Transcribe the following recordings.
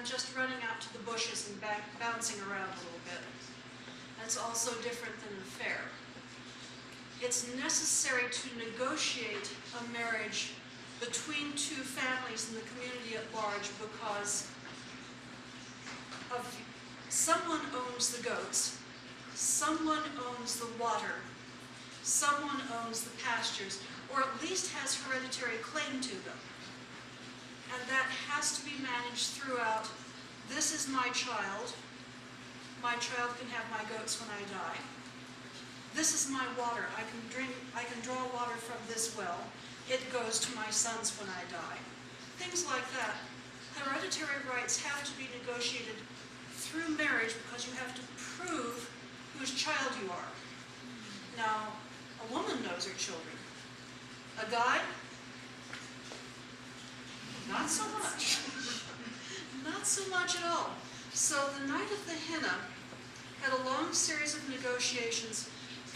than just running out to the bushes and bouncing around a little bit. That's also different than a fair. It's necessary to negotiate a marriage between two families in the community at large because of someone owns the goats, someone owns the water, someone owns the pastures, or at least has hereditary claim to them. And that has to be managed throughout. This is my child. My child can have my goats when I die. This is my water. I can draw water from this well. It goes to my sons when I die. Things like that. Hereditary rights have to be negotiated through marriage because you have to prove whose child you are. Now, a woman knows her children. A guy? Not so much. Not so much at all. So the night of the Henna had a long series of negotiations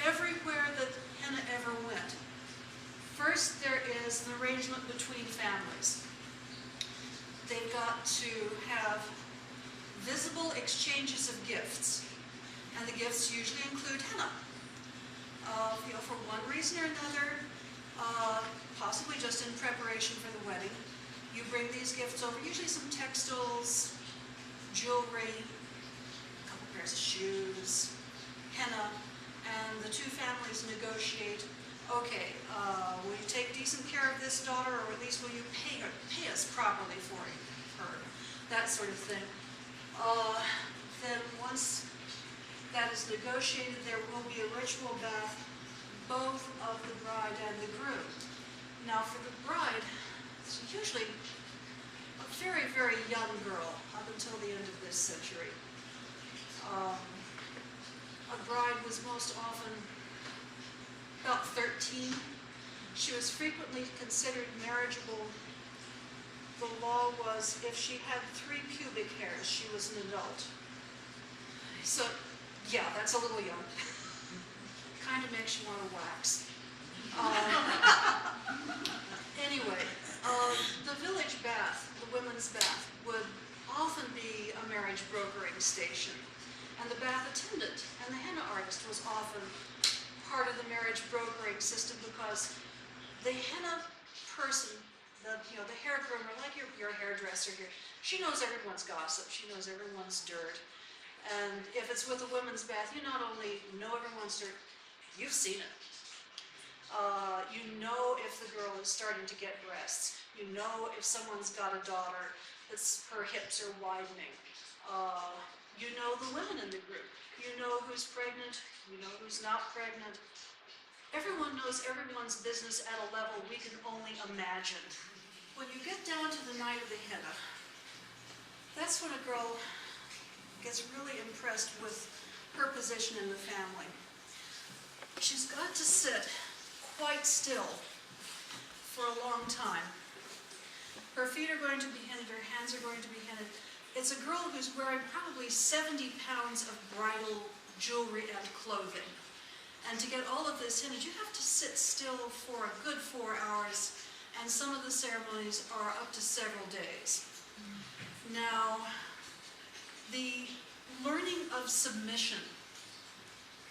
everywhere that Henna ever went. First, there is an arrangement between families. They've got to have visible exchanges of gifts, and the gifts usually include henna. For one reason or another, possibly just in preparation for the wedding, you bring these gifts over, usually some textiles, jewelry, a couple pairs of shoes, henna, and the two families negotiate, okay, will you take decent care of this daughter, or at least will you pay us properly for her, that sort of thing. Then once that is negotiated, there will be a ritual bath, both of the bride and the groom. Now for the bride, it's usually a very, very young girl up until the end of this century. A bride was most often about 13. She was frequently considered marriageable. The law was if she had 3 pubic hairs, she was an adult. So, yeah, that's a little young. Kind of makes you want to wax. Anyway, the village bath, the women's bath, would often be a marriage brokering station. And the bath attendant and the henna artist was often part of the marriage brokering system because the henna person, the hair groomer, like your hairdresser here, she knows everyone's gossip, she knows everyone's dirt. And if it's with a women's bath, you not only know everyone's dirt, you've seen it. You know if the girl is starting to get breasts. You know if someone's got a daughter that's her hips are widening. You know the women in the group. You know who's pregnant. You know who's not pregnant. Everyone knows everyone's business at a level we can only imagine. When you get down to the night of the henna, that's when a girl gets really impressed with her position in the family. She's got to sit quite still for a long time. Her feet are going to be henned, her hands are going to be henned. It's a girl who's wearing probably 70 pounds of bridal jewelry and clothing. And to get all of this henned, you have to sit still for a good 4 hours, and some of the ceremonies are up to several days. Now, the learning of submission.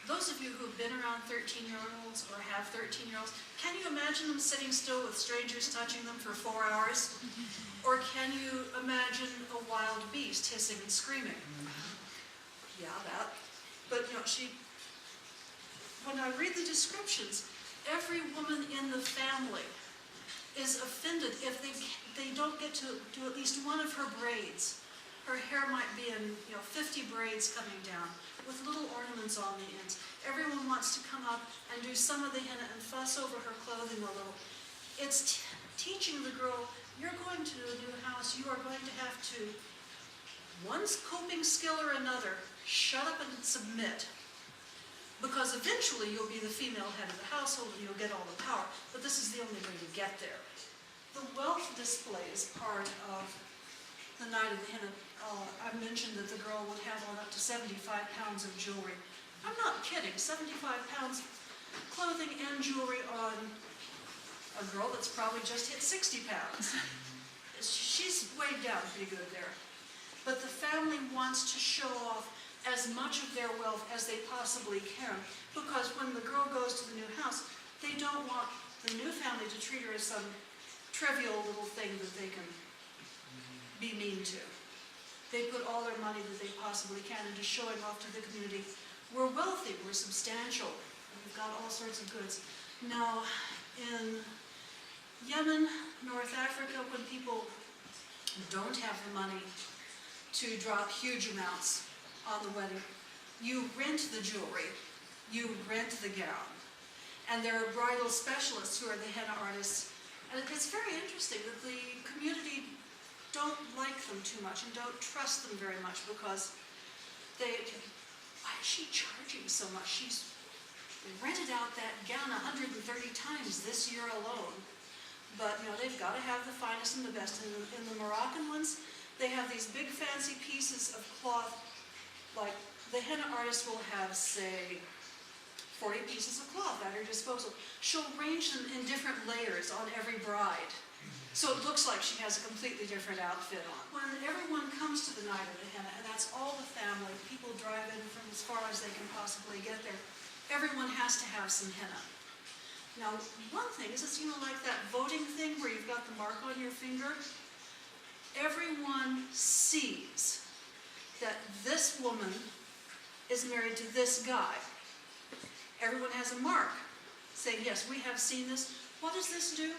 Those of you who've been around 13-year-olds or have 13-year-olds, can you imagine them sitting still with strangers touching them for 4 hours? Or can you imagine a wild beast hissing and screaming? Yeah, that. But when I read the descriptions, every woman in the family is offended if they don't get to do at least one of her braids. Her hair might be in 50 braids coming down with little ornaments on the ends. Everyone wants to come up and do some of the henna and fuss over her clothing a little. It's teaching the girl, you're going to a new house, you are going to have to, one's coping skill or another, shut up and submit. Because eventually you'll be the female head of the household and you'll get all the power, but this is the only way to get there. The wealth display is part of the night of the henna. I mentioned that the girl would have on up to 75 pounds of jewelry. I'm not kidding, 75 pounds clothing and jewelry on a girl that's probably just hit 60 pounds. She's weighed down pretty good there. but the family wants to show off as much of their wealth as they possibly can, because when the girl goes to the new house, they don't want the new family to treat her as some trivial little thing that they can be mean to. They put all their money that they possibly can into showing off to the community, we're wealthy, we're substantial, and we've got all sorts of goods. Now, in Yemen, North Africa, when people don't have the money to drop huge amounts on the wedding, you rent the jewelry, you rent the gown, and there are bridal specialists who are the henna artists. And it's very interesting that the community don't like them too much and don't trust them very much, because why is she charging so much? She's rented out that gown 130 times this year alone. But they've got to have the finest and the best. In the Moroccan ones, they have these big fancy pieces of cloth, like the henna artist will have, say, 40 pieces of cloth at her disposal. She'll arrange them in different layers on every bride, so it looks like she has a completely different outfit on. When everyone comes to the night of the henna, and that's all the family, people drive in from as far as they can possibly get there, everyone has to have some henna. Now, one thing is, it's like that voting thing where you've got the mark on your finger. Everyone sees that this woman is married to this guy. Everyone has a mark saying, yes, we have seen this. What does this do?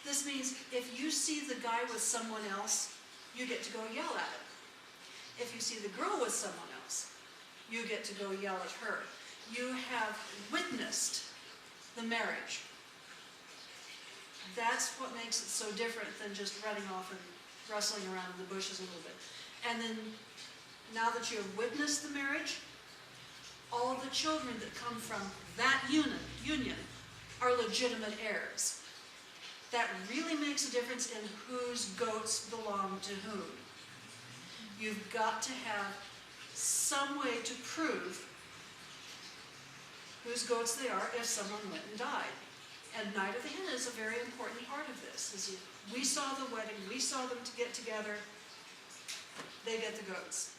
This means if you see the guy with someone else, you get to go yell at him. If you see the girl with someone else, you get to go yell at her. You have witnessed the marriage. That's what makes it so different than just running off and rustling around in the bushes a little bit. And then, now that you have witnessed the marriage, all of the children that come from that union are legitimate heirs. That really makes a difference in whose goats belong to whom. You've got to have some way to prove whose goats they are if someone went and died. And Night of the Henna is a very important part of this. We saw the wedding, we saw them to get together, they get the goats.